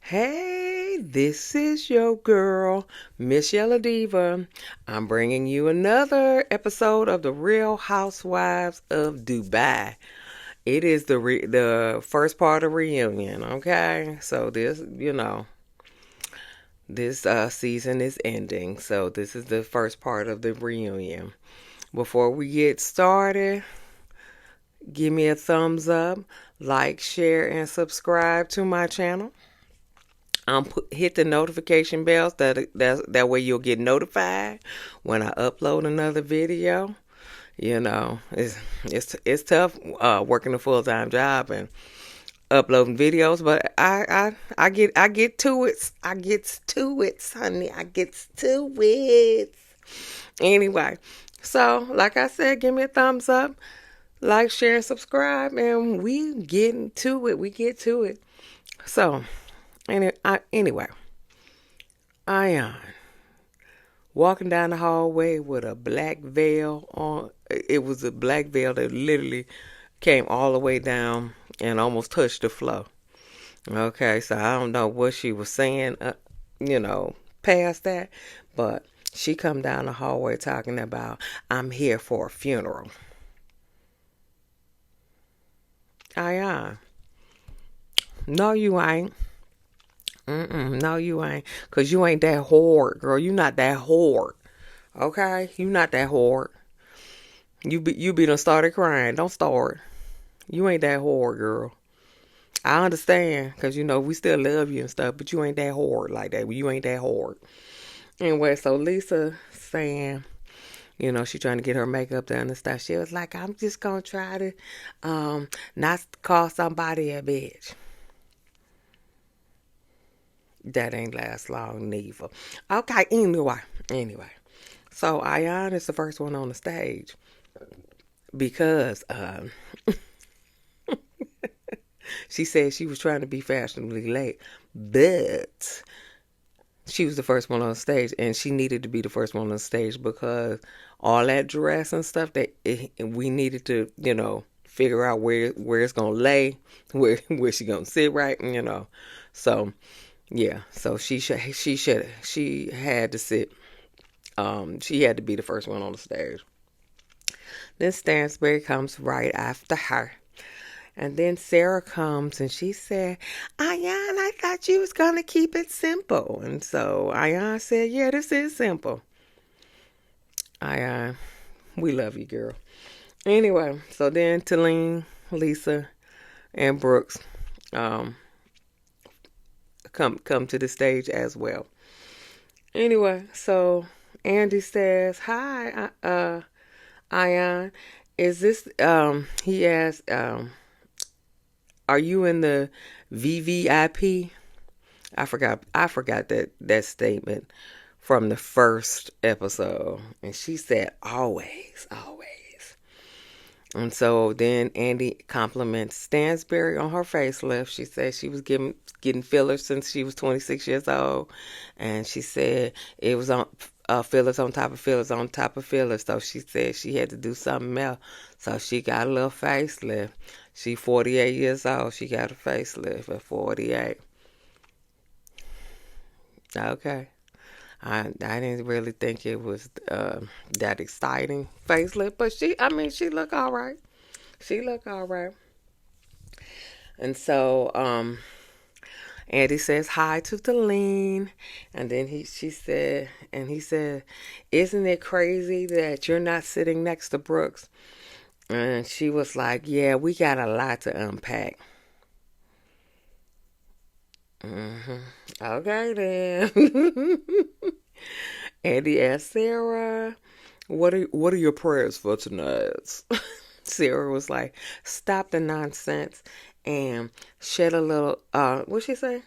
Hey, this is your girl, msyelladiva. I'm bringing you another episode of the Real Housewives of Dubai. It is the first part of reunion, okay? So this season is ending. So this is the first part of the reunion. Before we get started, give me a thumbs up, like, share, and subscribe to my channel. Hit the notification bells that way you'll get notified when I upload another video. It's tough working a full-time job and uploading videos, but I get to it. I gets to it, honey. I gets to it. Anyway, so like I said, give me a thumbs up, like, share, and subscribe, and we getting to it. We get to it. So anyway, I am walking down the hallway with a black veil on. It was a black veil that literally came all the way down and almost touched the floor. Okay, so I don't know what she was saying, past that, but she come down the hallway talking about, I'm here for a funeral. I am. No, you ain't. No, you ain't. Because you ain't that whore, girl. You not that whore. Okay? You not that whore. You be done started crying. Don't start. You ain't that whore, girl. I understand. Because, we still love you and stuff. But you ain't that whore like that. You ain't that whore. Anyway, so Lisa saying, she trying to get her makeup done and stuff. She was like, I'm just going to try to not call somebody a bitch. That ain't last long, neither. Okay, anyway. So Ayan is the first one on the stage because she said she was trying to be fashionably late, but she was the first one on the stage, and she needed to be the first one on the stage because all that dress and stuff we needed to, figure out where it's gonna lay, where she gonna sit right, So yeah, so she had to sit. She had to be the first one on the stage. Then Stansberry comes right after her. And then Sarah comes and she said, Ayan, I thought you was going to keep it simple. And so Ayan said, yeah, this is simple. Ayan, we love you, girl. Anyway, so then Talene, Lisa, and Brooks come to the stage as well. Anyway, so Andy says, hi, Ayan, is this, he asked, are you in the VVIP? I forgot that statement from the first episode. And she said, always, always. And so then Andy compliments Stansberry on her facelift. She said she was getting fillers since she was 26 years old. And she said it was on fillers on top of fillers on top of fillers. So she said she had to do something else. So she got a little facelift. She 48 years old. She got a facelift at 48. Okay. I didn't really think it was that exciting facelift, but she look all right. She look all right. And so Andy says hi to Talene, and then he said, isn't it crazy that you're not sitting next to Brooks? And she was like, yeah, we got a lot to unpack. Okay then. Andy asked Sarah, what are your prayers for tonight? Sarah was like, stop the nonsense and shed a little, what'd she say?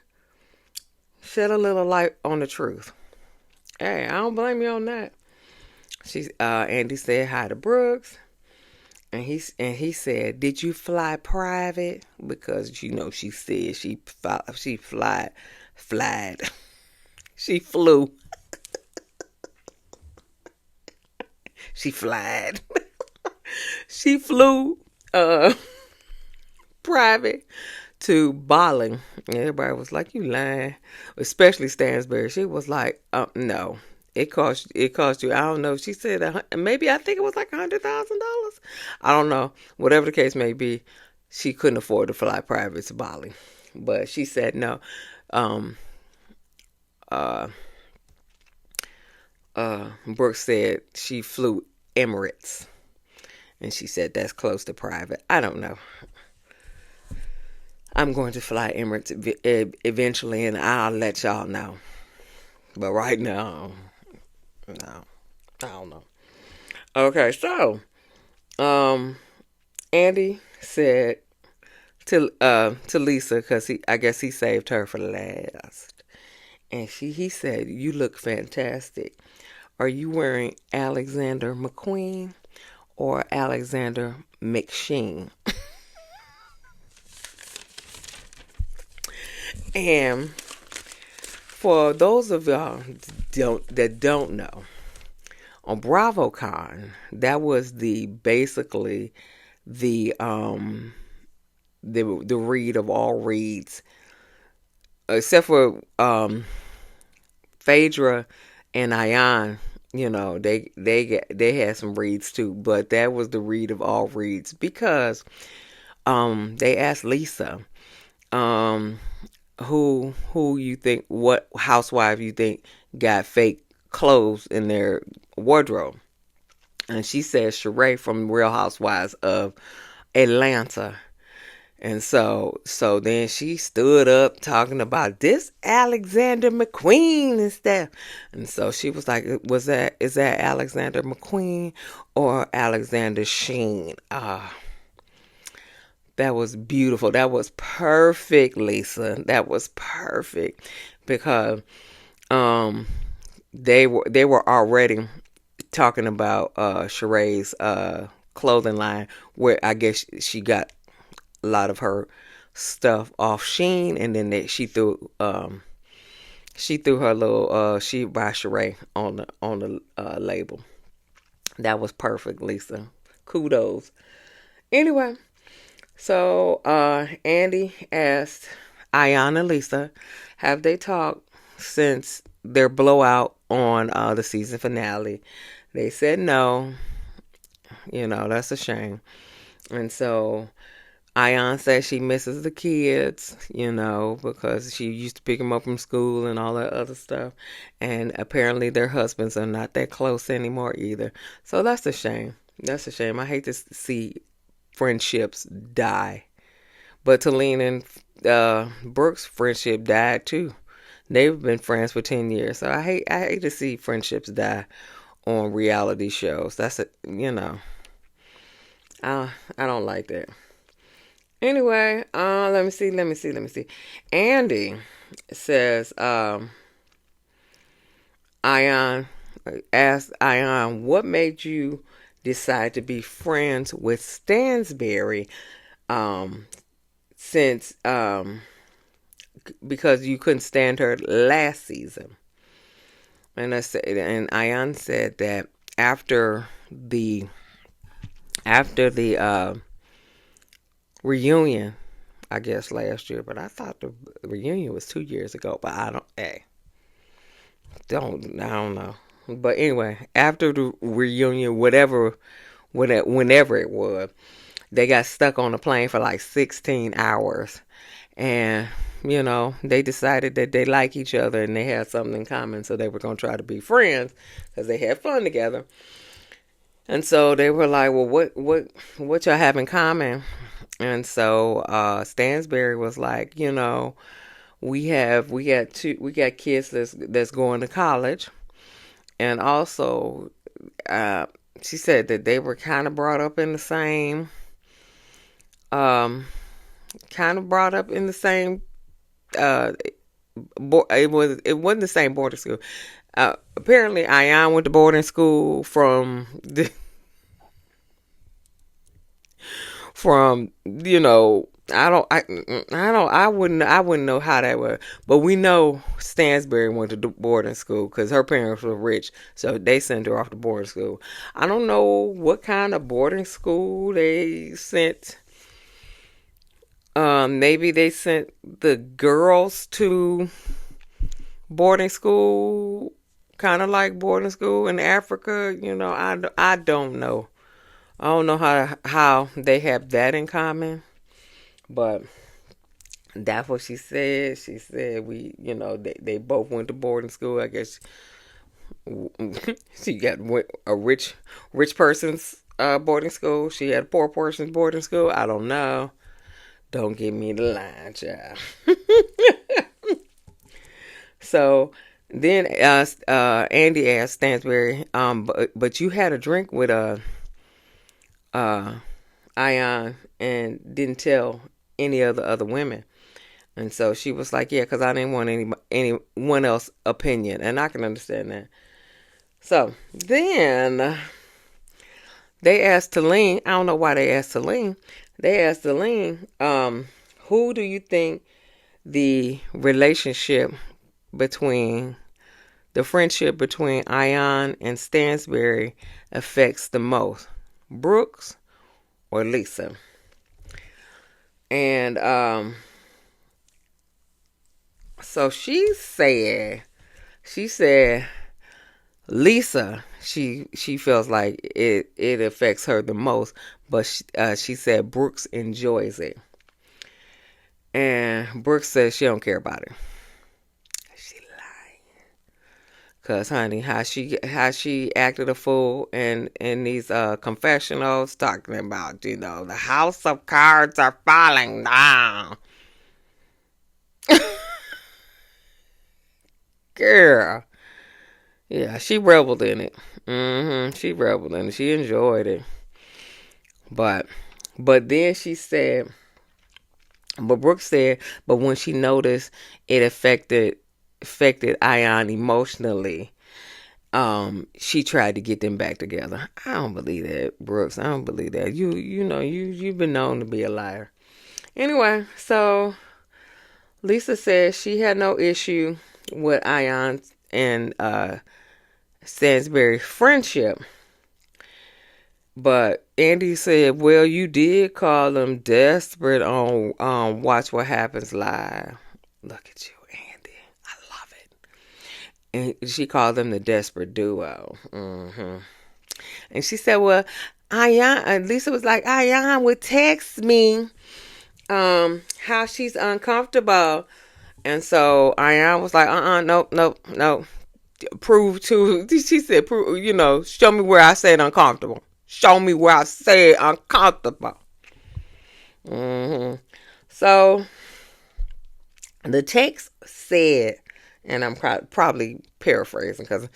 Shed a little light on the truth. Hey, I don't blame you on that. Andy said hi to Brooks. And he said, did you fly private? Because, she said she she flew. She flied. She flew private to Bali. And everybody was like, "You lying," especially Stansberry. She was like, "No, it cost you. I don't know." She said, maybe I think it was like $100,000. I don't know. Whatever the case may be, she couldn't afford to fly private to Bali, but she said no. Um, uh, Brooke said she flew Emirates, and she said that's close to private. I don't know. I'm going to fly Emirates eventually, and I'll let y'all know. But right now, no, I don't know. Okay, so um, Andy said to Lisa, because I guess he saved her for last, and he said, "You look fantastic. Are you wearing Alexander McQueen or Alexander McSheen?" And for those of y'all that don't know, on BravoCon, that was the basically the read of all reads, except for Phaedra and Ayan. You know, they had some reads too, but that was the read of all reads because they asked Lisa um who you think, what housewife you think got fake clothes in their wardrobe, and she said Sheree from Real Housewives of Atlanta. And so then she stood up talking about this Alexander McQueen and stuff. And so she was like, is that Alexander McQueen or Alexander Sheen? That was beautiful. That was perfect, Lisa. That was perfect because um they were already talking about Sheree's clothing line, where I guess she got a lot of her stuff off Sheen, and then she threw her little She by Sheree on the label. That was perfect, Lisa. Kudos. Anyway, so Andy asked Ayan and Lisa, have they talked since their blowout on the season finale? They said no. That's a shame. And so Ayan says she misses the kids, because she used to pick them up from school and all that other stuff. And apparently their husbands are not that close anymore either. So that's a shame. That's a shame. I hate to see friendships die. But Talene and Brooke's friendship died too. They've been friends for 10 years. So I hate to see friendships die on reality shows. That's I don't like that. Anyway, let me see. Andy says, Ion asked Ion, what made you decide to be friends with Stansberry, um, since because you couldn't stand her last season. And Ion said that after the reunion, I guess last year, but I thought the reunion was 2 years ago. But I don't know. But anyway, after the reunion, whenever it was, they got stuck on the plane for like 16 hours, and they decided that they like each other and they had something in common, so they were gonna try to be friends because they had fun together. And so they were like, well, what y'all have in common? And so Stansberry was like, we got kids that's going to college, and also she said that they were kind of brought up in the same um uh it wasn't the same boarding school. Apparently Ayan went to boarding school from I wouldn't know how that was, but we know Stansberry went to boarding school because her parents were rich, so they sent her off to boarding school. I don't know what kind of boarding school they sent Maybe they sent the girls to boarding school, kind of like boarding school in Africa. I don't know. I don't know how they have that in common, but that's what she said. She said they both went to boarding school. I guess she got a rich person's boarding school. She had a poor person's boarding school. I don't know. Don't give me the line, child. So then Andy asked Stansberry, but you had a drink with uh, Ion and didn't tell any of the other women. And so she was like, yeah, because I didn't want anyone else's opinion. And I can understand that. So then they asked Talene, I don't know why they asked Talene. They asked Talene, who do you think the relationship between the friendship between Ion and Stansberry affects the most, Brooks or Lisa? And so she said Lisa, she feels like it affects her the most, but she said Brooks enjoys it, and Brooks says she don't care about it. She lying, cause honey, how she acted a fool in these confessionals, talking about the house of cards are falling down. Girl. Yeah, she reveled in it. She reveled in it. She enjoyed it. But then she said, but Brooke said, but when she noticed it affected Ion emotionally, she tried to get them back together. I don't believe that, Brooks. I don't believe that. You've been known to be a liar. Anyway, so Lisa said she had no issue with Ion and Stansberry's friendship. But Andy said, well, you did call them desperate on Watch What Happens Live. Look at you, Andy. I love it. And she called them the desperate duo. And she said, well, Lisa was like, Ion would text me how she's uncomfortable. And so Ion was like, nope. Prove to, she said, show me where I said uncomfortable. Show me where I said uncomfortable. So the text said, and I'm probably paraphrasing because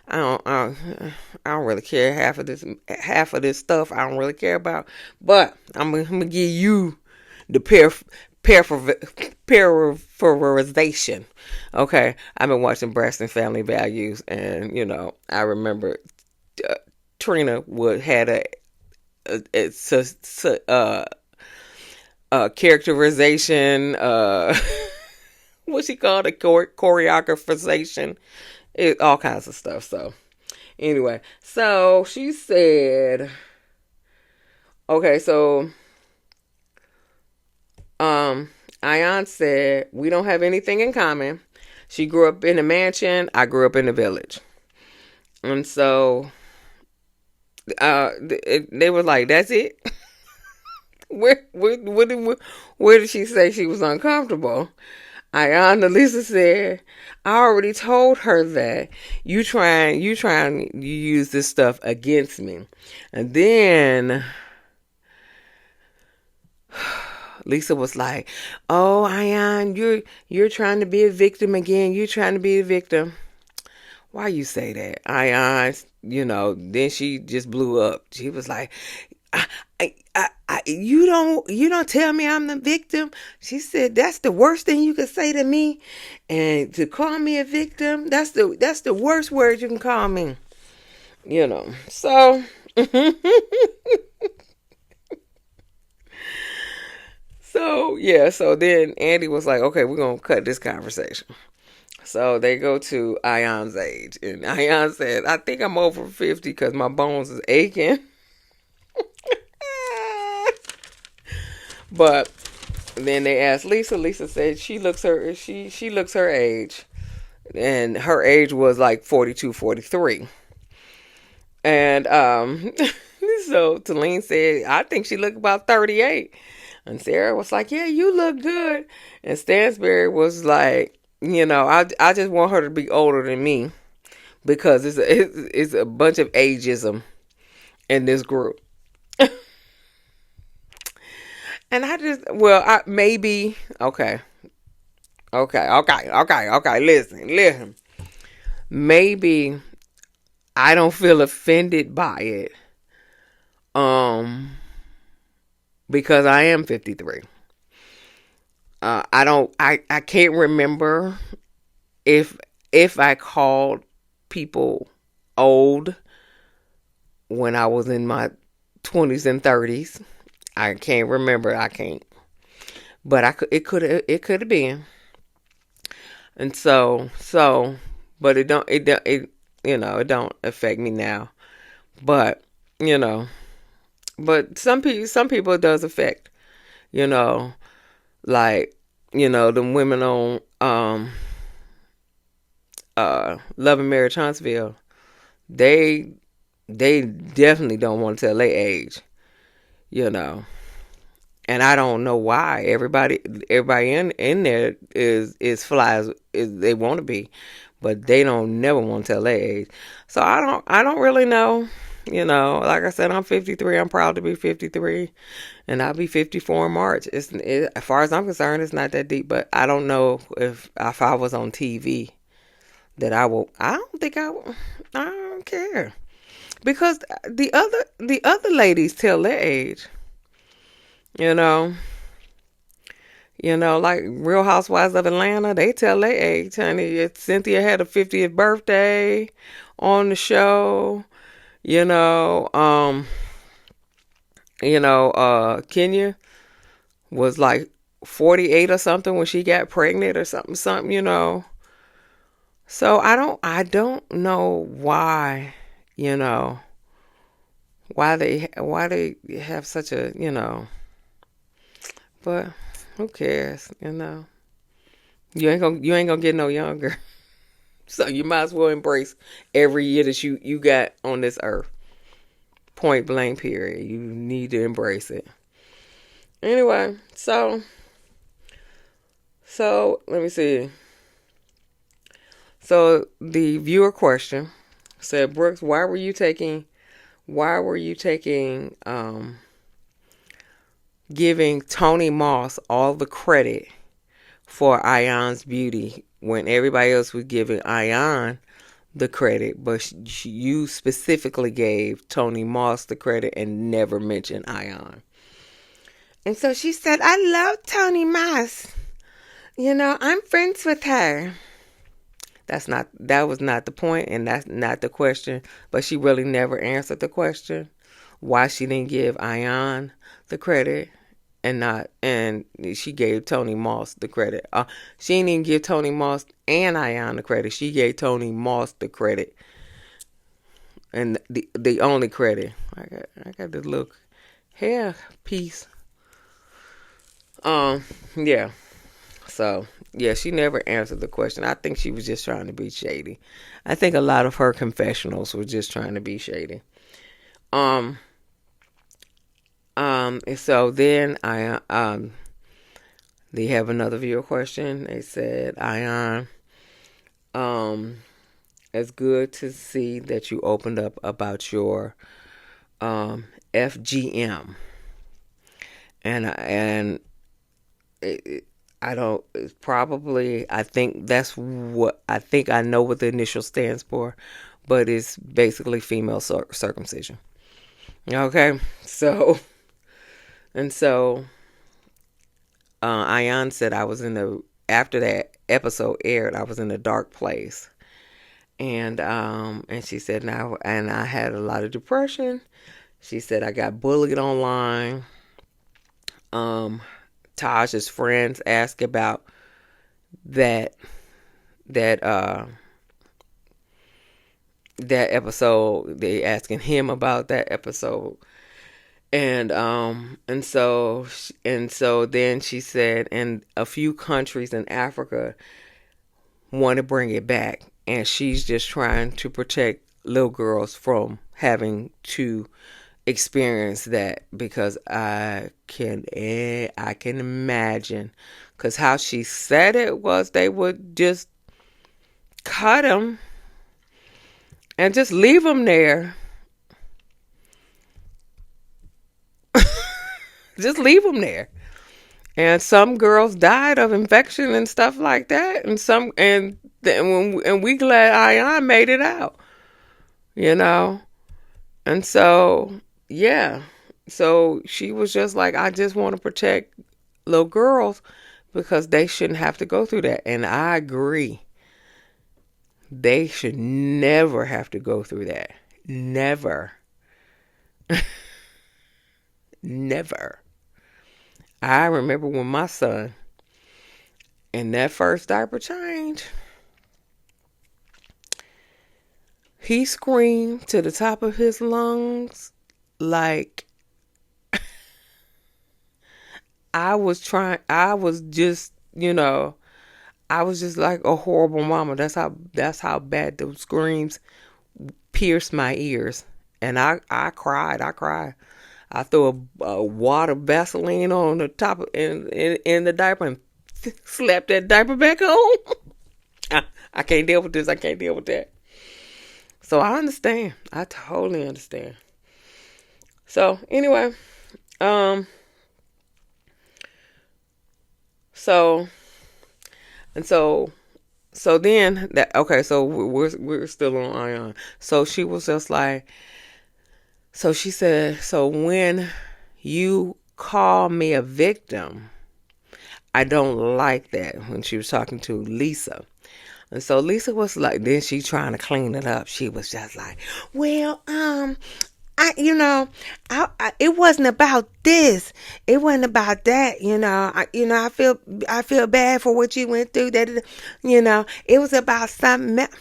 I don't really care. Half of this stuff I don't really care about. But I'm gonna give you the paraphrasation. Okay, I've been watching Breast and Family Values, and I remember Trina had a characterization, what she called a choreographization, all kinds of stuff. So anyway, so she said, okay, so Ion said, we don't have anything in common. She grew up in a mansion. I grew up in a village. And so they were like, that's it? Where did she say she was uncomfortable? Ion to Lisa said, I already told her that you use this stuff against me. And then Lisa was like, oh, Ion, you're trying to be a victim again. You're trying to be a victim. Why you say that? Ion, then she just blew up. She was like, you don't tell me I'm the victim. She said, that's the worst thing you could say to me. And to call me a victim, that's the worst word you can call me. So so then Andy was like, okay, we're going to cut this conversation. So they go to Ion's age. And Ion said, I think I'm over 50 because my bones is aching. But then they asked Lisa. Lisa said she looks her age, and her age was like 42, 43. And so Talene said, I think she looked about 38. And Sarah was like, yeah, you look good. And Stansberry was like, I just want her to be older than me because it's a bunch of ageism in this group. And maybe, okay. Listen. Maybe I don't feel offended by it. Because I am 53. I can't remember if I called people old when I was in my 20s and 30s. I can't remember. I can't. But it could have been. And but it don't affect me now. But, but some people it does affect, like, the women on Love and Marriage Huntsville, they definitely don't want to tell their age, and I don't know why. Everybody in there is fly as they want to be, but they don't never want to tell their age. So I don't really know. Like I said, I'm 53. I'm proud to be 53, and I'll be 54 in March. As far as I'm concerned, it's not that deep. But I don't know if I was on TV that I will. I don't think I will. I don't care because the other ladies tell their age. Like Real Housewives of Atlanta, they tell their age, honey. Cynthia had a 50th birthday on the show. Kenya was like 48 or something when she got pregnant or something. So I don't know why, why they have such a, but who cares, You ain't gonna get no younger. So you might as well embrace every year that you got on this earth. Point blank period. You need to embrace it. Anyway, so let me see. So the viewer question said, Brooks, why were you taking giving Tony Moss all the credit for Ayan's beauty when everybody else was giving Ayan the credit, but you specifically gave Tony Moss the credit and never mentioned Ayan? And so she said, I love Tony Moss. I'm friends with her. That was not the point, and that's not the question. But she really never answered the question why she didn't give Ayan the credit and she gave Tony Moss the credit. She didn't even give Tony Moss and Ayan the credit. She gave Tony Moss the credit, and the only credit. I got this little hair piece. Yeah. So, yeah, she never answered the question. I think she was just trying to be shady. I think a lot of her confessionals were just trying to be shady. And so then they have another viewer question. They said, Ayan, it's good to see that you opened up about your FGM. And I don't, it's probably, I think I know what the initial stands for, but it's basically female circumcision. Okay, so Ayan said after that episode aired, I was in a dark place. And she said, now, and I had a lot of depression. She said, I got bullied online. Taj's friends asked about that episode. They asking him about that episode. And then she said, and a few countries in Africa want to bring it back, and she's just trying to protect little girls from having to experience that, because I can imagine, because how she said it was they would just cut them and just leave them there. Just leave them there. And some girls died of infection and stuff like that, and we glad Ion made it out, you know. And so, yeah. So she was just like, I just want to protect little girls because they shouldn't have to go through that. And I agree. They should never have to go through that. Never. Never. I remember when my son, in that first diaper change, he screamed to the top of his lungs like I was just, I was just like a horrible mama. That's how bad those screams pierced my ears. And I cried. I threw a wad of Vaseline on the top in the diaper and slapped that diaper back on. I can't deal with this. I can't deal with that. So I understand. I totally understand. So anyway, um, so and so so then that okay. So we're still on Ion. So she was just like, so she said, so when you call me a victim, I don't like that, when she was talking to Lisa. And so Lisa was like, then she trying to clean it up. She was just like, well, I, it wasn't about this. It wasn't about that. I feel bad for what you went through. That, it was about something else.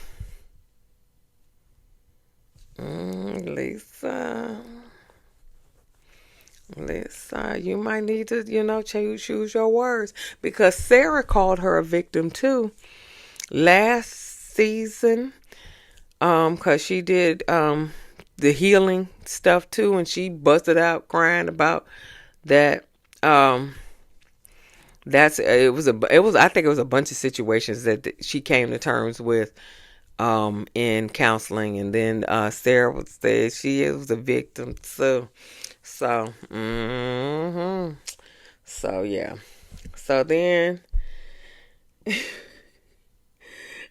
Lisa, you might need to, choose your words, because Sarah called her a victim too last season, because she did the healing stuff too, and she busted out crying about that. That's it was I think it was a bunch of situations that she came to terms with in counseling, and then Sarah would say she was a victim too. So yeah. So then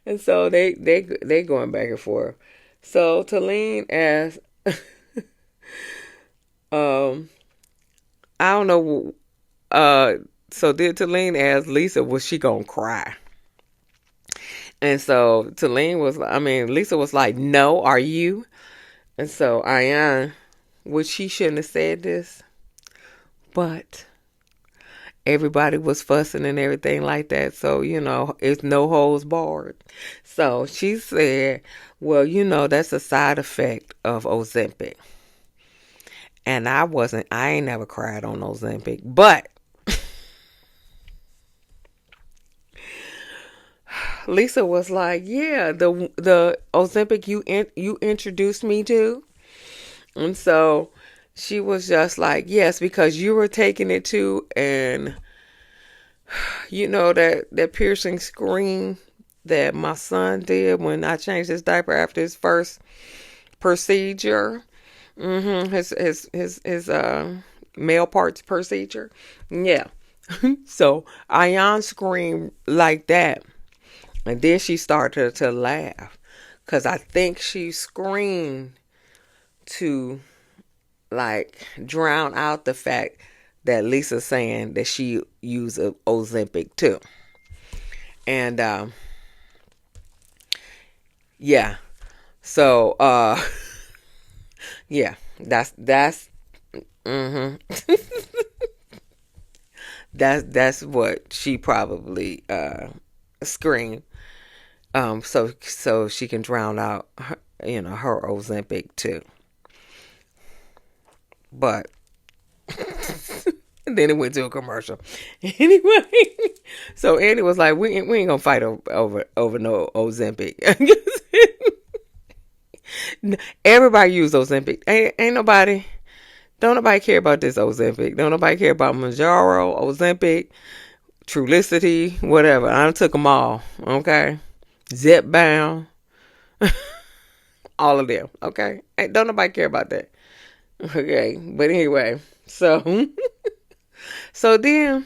and so they going back and forth. So Talene asked, um, I don't know. So did Talene ask Lisa, was she gonna cry? And so Lisa was like, no, are you? And so Ayan, which she shouldn't have said this, but everybody was fussing and everything like that. So, it's no holds barred. So she said, well, that's a side effect of Ozempic. And I ain't never cried on Ozempic, but Lisa was like, yeah, the Ozempic you introduced me to. And so she was just like, yes, because you were taking it too, and that piercing scream that my son did when I changed his diaper after his first procedure. His male parts procedure. Yeah. So Ayan screamed like that. And then she started to laugh. Because I think she screamed to like drown out the fact that Lisa's saying that she used Ozempic too. And yeah. So yeah, that's mhm. That's what she probably screamed. So she can drown out her Ozempic too. But And then it went to a commercial. Anyway, so Andy was like, we ain't gonna fight over no Ozempic. Everybody use Ozempic. Ain't nobody. Don't nobody care about this Ozempic. Don't nobody care about Manjaro, Ozempic, Trulicity, whatever. I done took them all. Okay, Zepbound, all of them. Okay, don't nobody care about that. Okay, but anyway, so then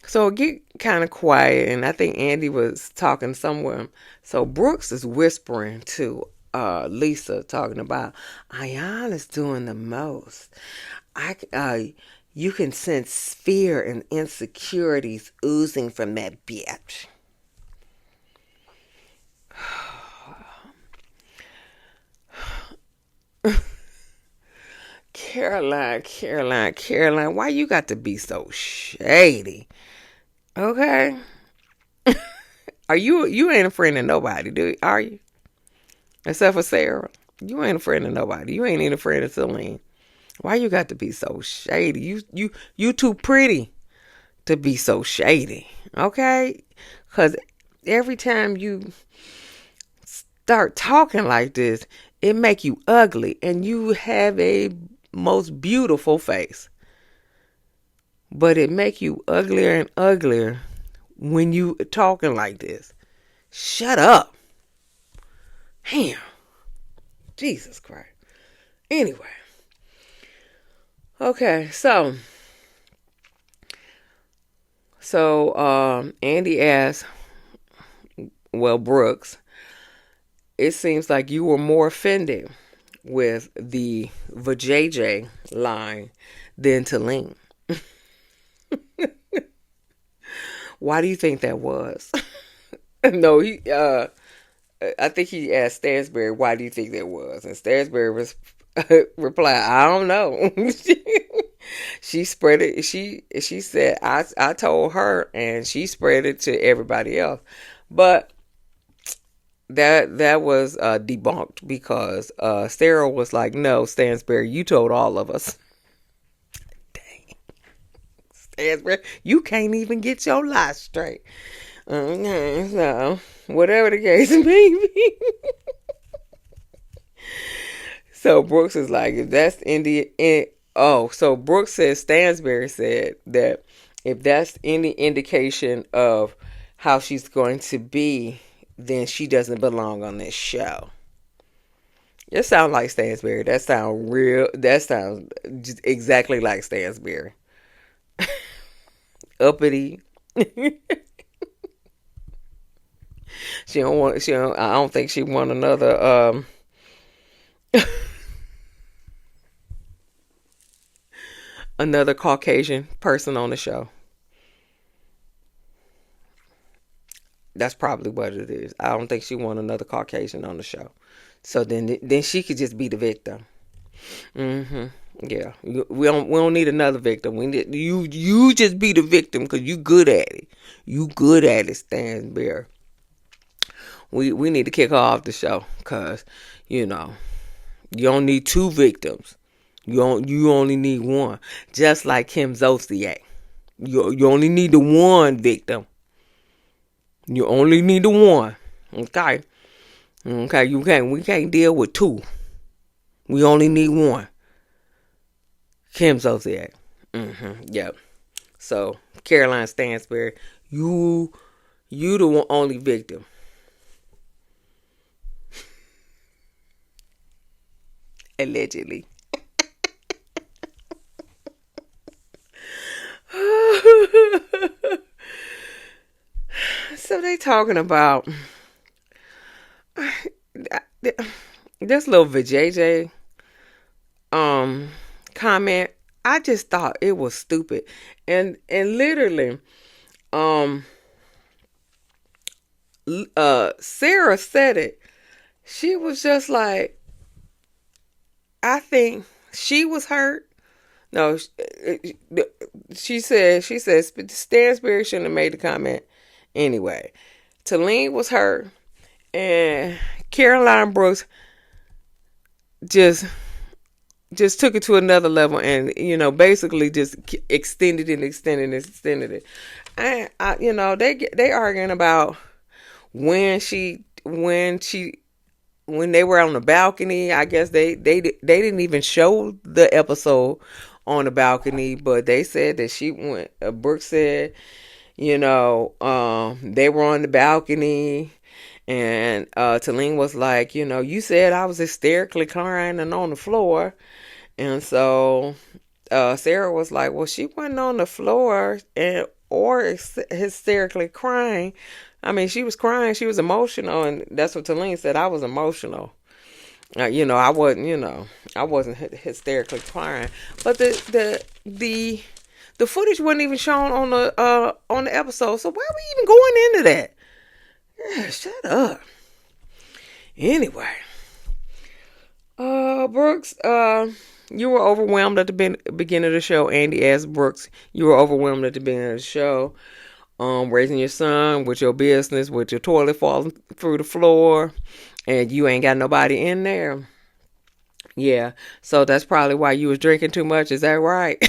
so it get kind of quiet, and I think Andy was talking somewhere. So Brooks is whispering to Lisa, talking about Ayan is doing the most. You can sense fear and insecurities oozing from that bitch. Caroline, why you got to be so shady? Okay. You ain't a friend of nobody, are you? Except for Sarah. You ain't a friend of nobody. You ain't even a friend of Celine. Why you got to be so shady? You too pretty to be so shady. Okay? Cause every time you start talking like this, it make you ugly, and you have a most beautiful face. But it make you uglier and uglier when you talking like this. Shut up. Damn. Jesus Christ. Anyway. Okay, so Andy asked, well, Brooks, it seems like you were more offended with the vajayjay line than Talene. Why do you think that was? No, I think he asked Stansberry, why do you think that was? And Stansberry replied, I don't know. She spread it. She said, I told her, and she spread it to everybody else. But that was debunked, because Sarah was like, no, Stansberry, you told all of us. Dang. Stansberry, you can't even get your lies straight. Okay, so whatever the case may be. So Brooks is like, if that's so Brooks says, Stansberry said that if that's any indication of how she's going to be, then she doesn't belong on this show. It sounds like Stansberry. That sounds just exactly like Stansberry. Uppity. I don't think she want another another Caucasian person on the show. That's probably what it is. I don't think she want another Caucasian on the show. So then she could just be the victim. Yeah. We don't need another victim. We need you just be the victim, because you good at it. You good at it, Stansberry. We need to kick her off the show, because you don't need two victims. You only need one. Just like Kim Zolciak. You only need the one victim. You only need the one. Okay. Okay, we can't deal with two. We only need one. Kim Zolciak. Yep. So Caroline Stansberry, you the only victim. Allegedly. So they talking about this little vajayjay comment. I just thought it was stupid, and literally Sarah said it. She was just like, I think she was hurt. No, she said Stansberry shouldn't have made the comment anyway. Talene was hurt, and Caroline Brooks just just took it to another level, and basically just extended it, extended it. And they arguing about when when they were on the balcony. I guess they didn't even show the episode on the balcony, but they said that she went. Brooke said, they were on the balcony, and Talene was like, you said I was hysterically crying and on the floor, and so Sarah was like, well, she wasn't on the floor or hysterically crying. I mean, she was crying, she was emotional, and that's what Talene said. I was emotional. I wasn't, I wasn't hysterically crying, but the footage wasn't even shown on the episode. So why are we even going into that? Yeah, shut up. Anyway, Brooks, you were overwhelmed at the beginning of the show. Andy asked Brooks, you were overwhelmed at the beginning of the show. Raising your son with your business, with your toilet falling through the floor, and you ain't got nobody in there. Yeah, so that's probably why you was drinking too much. Is that right?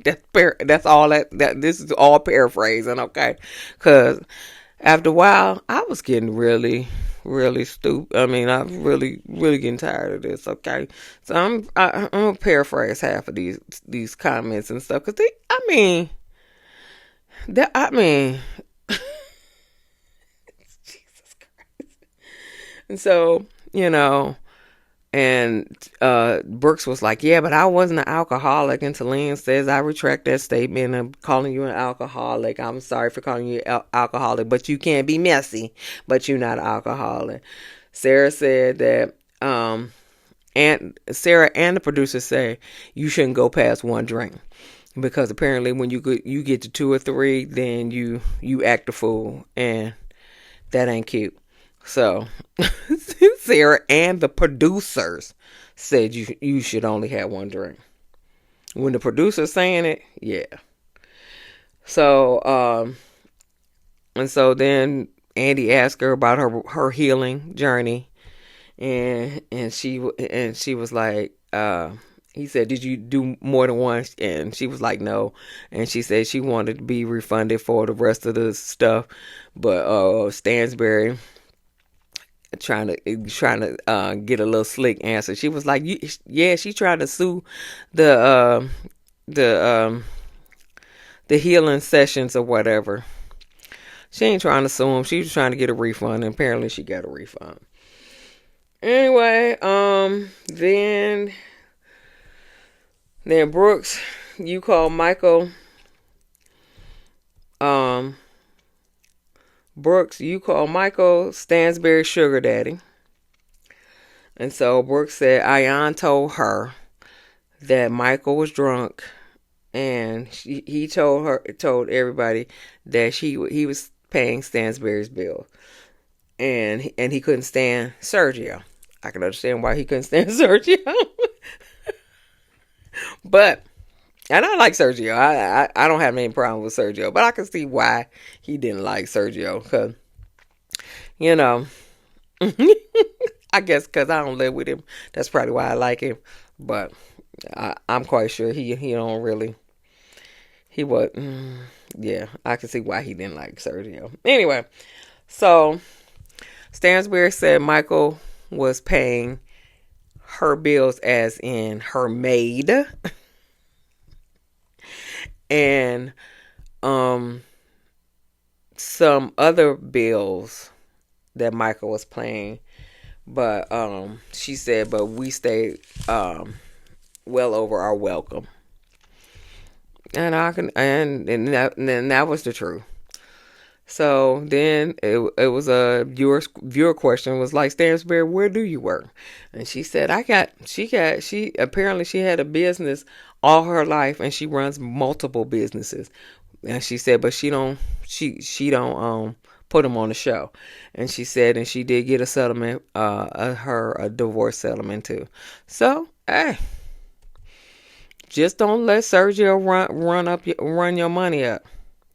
That's all that this is all paraphrasing, okay? Because after a while, I was getting really, really stupid. I mean, I'm really, really getting tired of this. Okay, so I'm gonna paraphrase half of these comments and stuff because I mean, Jesus Christ. And so, and Brooks was like, yeah, but I wasn't an alcoholic. And Talene says, I retract that statement. I'm calling you an alcoholic. I'm sorry for calling you alcoholic, but you can't be messy, but you're not an alcoholic. Sarah said that, and Sarah and the producer say you shouldn't go past one drink. Because apparently when you get to 2 or 3, then you act a fool, and that ain't cute. So Sarah and the producers said you should only have one drink. When the producer's saying it, yeah. So and so then Andy asked her about her healing journey, and she was like, he said, did you do more than once? And she was like, no. And she said she wanted to be refunded for the rest of the stuff. But Stansberry trying to get a little slick answer. She was like, yeah, she tried to sue the healing sessions or whatever. She ain't trying to sue him. She was trying to get a refund, and apparently she got a refund. Anyway, then Brooks, you call Michael. Brooks, you call Michael Stansberry's sugar daddy. And so Brooks said Ayan told her that Michael was drunk, and he told everybody that he was paying Stansberry's bill, and he couldn't stand Sergio. I can understand why he couldn't stand Sergio. But, and I like Sergio. I don't have any problem with Sergio, but I can see why he didn't like Sergio. Because, I guess because I don't live with him. That's probably why I like him. But I'm quite sure he don't really. He was, yeah, I can see why he didn't like Sergio. Anyway, so Stansberry said Michael was paying her bills, as in her maid, and some other bills that Michael was paying, but she said, but we stayed well over our welcome, and that was the truth. So then it was a viewer question, was like, Stansberry, where do you work? And she said, she apparently she had a business all her life, and she runs multiple businesses. And she said, but she don't put them on the show. And she said, and she did get a settlement, a divorce settlement too. So, hey, just don't let Sergio run your money up.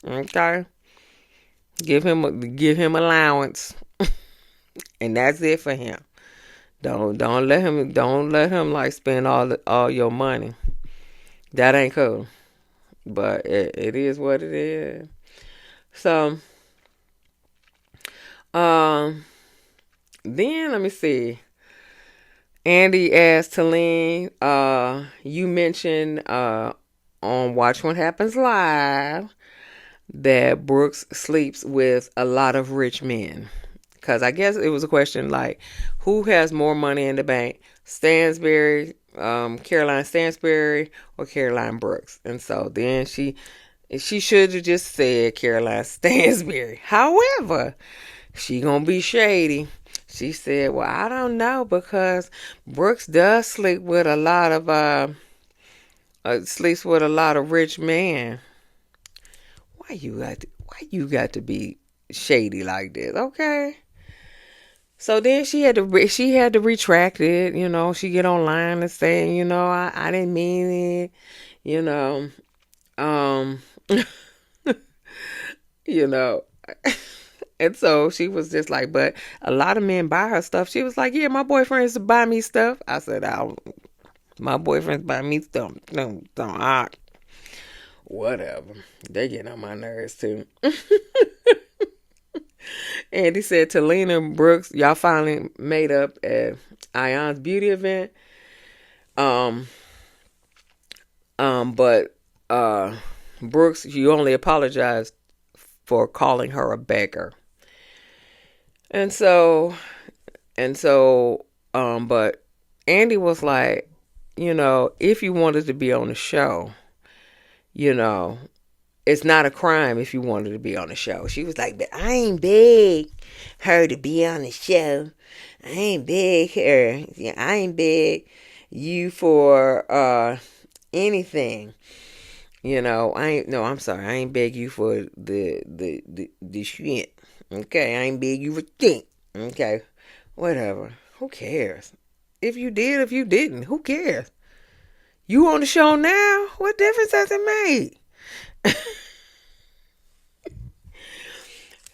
Okay? Give him allowance, and that's it for him. Don't let him like spend all your money. That ain't cool. But it is what it is. So um then let me see. Andy asked Talene, you mentioned on Watch What Happens Live that Brooks sleeps with a lot of rich men. Because I guess it was a question like, who has more money in the bank? Stansberry, Caroline Stansberry, or Caroline Brooks? And so then she should have just said Caroline Stansberry. However, she gonna be shady. She said, "Well, I don't know because Brooks does sleeps with a lot of rich men. Why you got to be shady like this? Okay." So then she had to retract it. She get online and say, I didn't mean it. You know, um, you know. And so she was just like, but a lot of men buy her stuff. She was like, yeah, my boyfriends buy me stuff. I said, my boyfriends buy me stuff. No, whatever. They get on my nerves too. And he said to Lena Brooks, y'all finally made up at Ion's beauty event. But Brooks, you only apologized for calling her a beggar. And so, but Andy was like, if you wanted to be on the show, it's not a crime if you wanted to be on the show. She was like, but I ain't beg her to be on the show. I ain't beg her. Yeah, I ain't beg you for anything. I'm sorry. I ain't beg you for the shit. Okay, I ain't beg you for shit. Okay, whatever. Who cares? If you did, if you didn't, who cares? You on the show now? What difference does it make?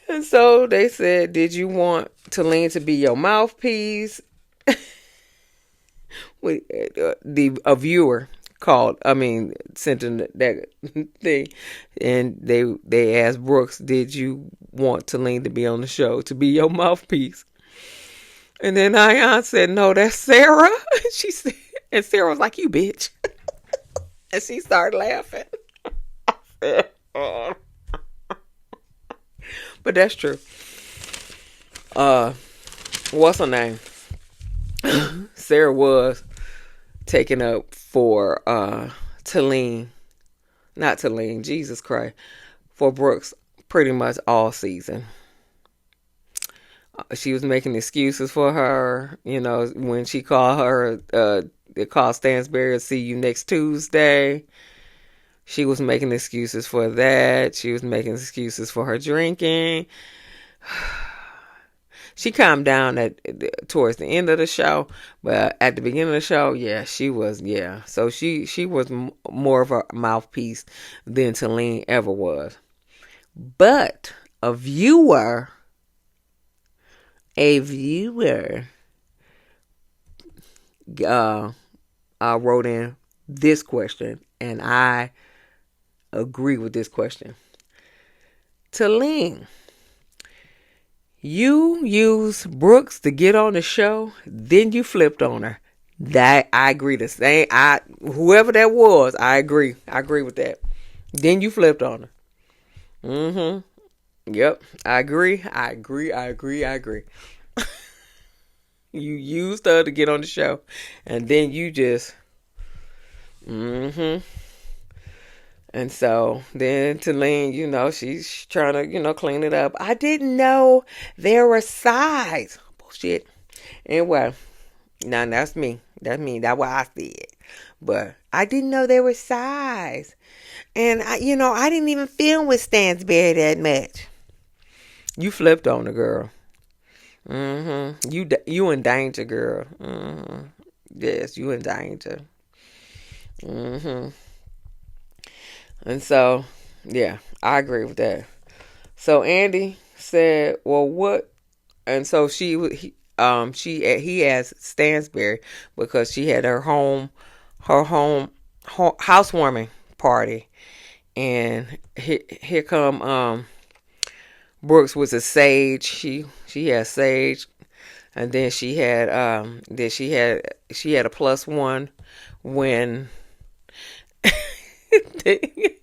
And so they said, did you want Talene to be your mouthpiece? A viewer sent in that thing, and they asked Brooks, did you want Talene to be on the show to be your mouthpiece? And then Ion said, no, that's Sarah. She said, and Sarah was like, you bitch. And she started laughing. I said, oh. But that's true. What's her name? Sarah was taken up for Talene, not Talene, Jesus Christ, for Brooks pretty much all season. She was making excuses for her, when she called her, they called Stansberry, see you next Tuesday. She was making excuses for that. She was making excuses for her drinking. She calmed down towards the end of the show, but at the beginning of the show, yeah, she was, yeah. So she was more of a mouthpiece than Talene ever was. But a viewer wrote in this question, and I agree with this question. Talene, you used Brooks to get on the show, then you flipped on her. That I agree. The same. Whoever that was, I agree. I agree with that. Then you flipped on her. Yep. I agree. You used her to get on the show, and then you just. And so then Talene, she's trying to, clean it up. I didn't know there were sides. Bullshit. Anyway, now that's me. That's me. That's what I said. But I didn't know there were sides. And, I didn't even film with Stansberry that much. You flipped on the girl. You in danger, girl. Yes, you in danger. And so, yeah, I agree with that. So Andy said, well, what? And so he asked Stansberry because she had her home housewarming party, and here come Brooks was a sage. She had sage, and then she had a +1 when they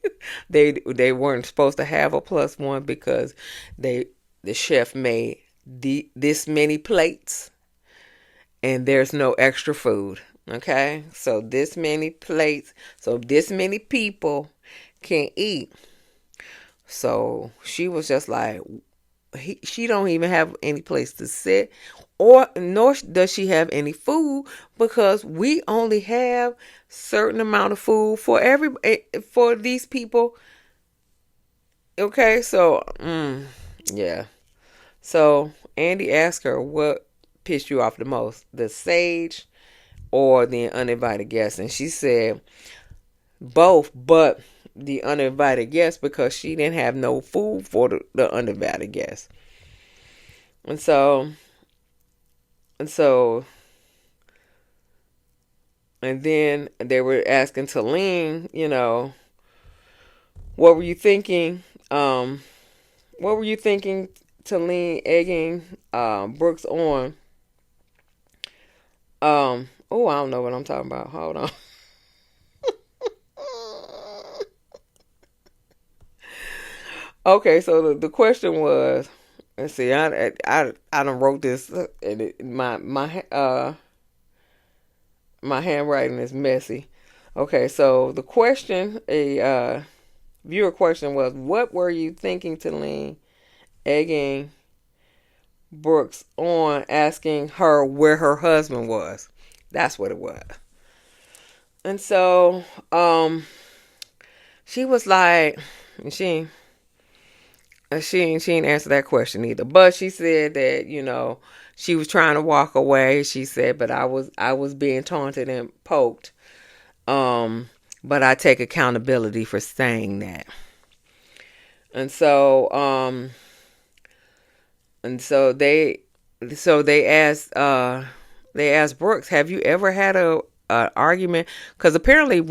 they weren't supposed to have a +1 because the chef made this many plates and there's no extra food. Okay, so this many plates, so this many people can eat. So she was just like, she don't even have any place to sit, or nor does she have any food because we only have certain amount of food for these people. Okay, so yeah. So Andy asked her what pissed you off the most, the sage or the uninvited guests, and she said both, but the uninvited guests because she didn't have no food for the uninvited guests. And so and so and then they were asking Talene, what were you thinking? What were you thinking, Talene, egging Brooks on? Oh, I don't know what I'm talking about. Hold on. Okay, so the question was, let's see, I done wrote this, and my handwriting is messy. Okay, so the question, a viewer question was, what were you thinking, Talene, egging Brooks on, asking her where her husband was? That's what it was. And so, she was like, she she ain't answer that question either. But she said that she was trying to walk away. She said, but I was being taunted and poked. But I take accountability for saying that. And so they asked Brooks, have you ever had a argument? Because apparently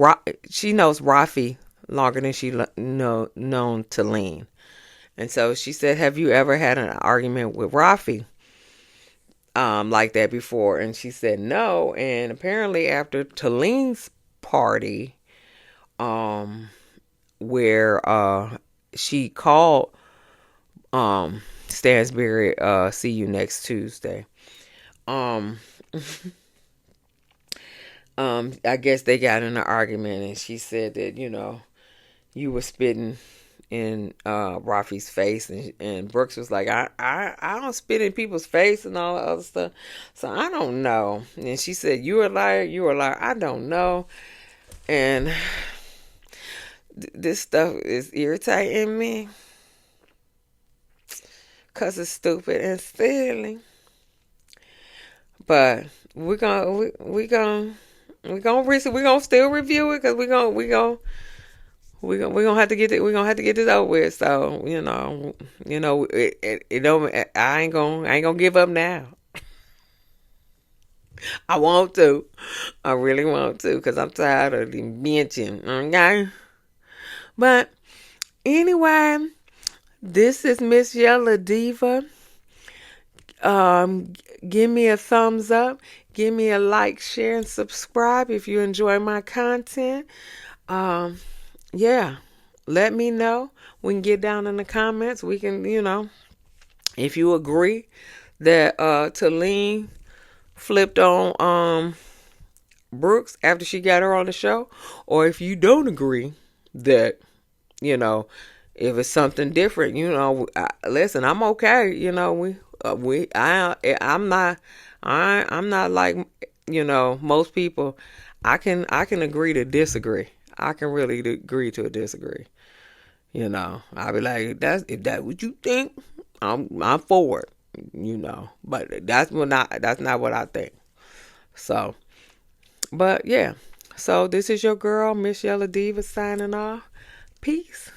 she knows Rafi longer than she known Talene. And so she said, have you ever had an argument with Rafi like that before? And she said no. And apparently after Talene's party, where she called Stansberry, see you next Tuesday. I guess they got in an argument, and she said that you were spitting in Rafi's face, and Brooks was like, I don't spit in people's face and all the other stuff, so I don't know. And she said, you a liar, I don't know. And this stuff is irritating me because it's stupid and silly. But we're gonna still review it because we're gonna have to get it. We're gonna have to get this over with. So it don't. I ain't gonna give up now. I want to. I really want to because I'm tired of the mention. Okay. But anyway, this is msyelladiva. Give me a thumbs up. Give me a like, share, and subscribe if you enjoy my content. Yeah, let me know. We can get down in the comments. We can, if you agree that Talene flipped on Brooks after she got her on the show, or if you don't agree that, if it's something different, listen, I'm okay. I'm not like, most people. I can agree to disagree. I can really agree to disagree. I'll be like, if that's what you think, I'm for it. But that's not what I think. So, but yeah. So this is your girl, msyelladiva, signing off. Peace.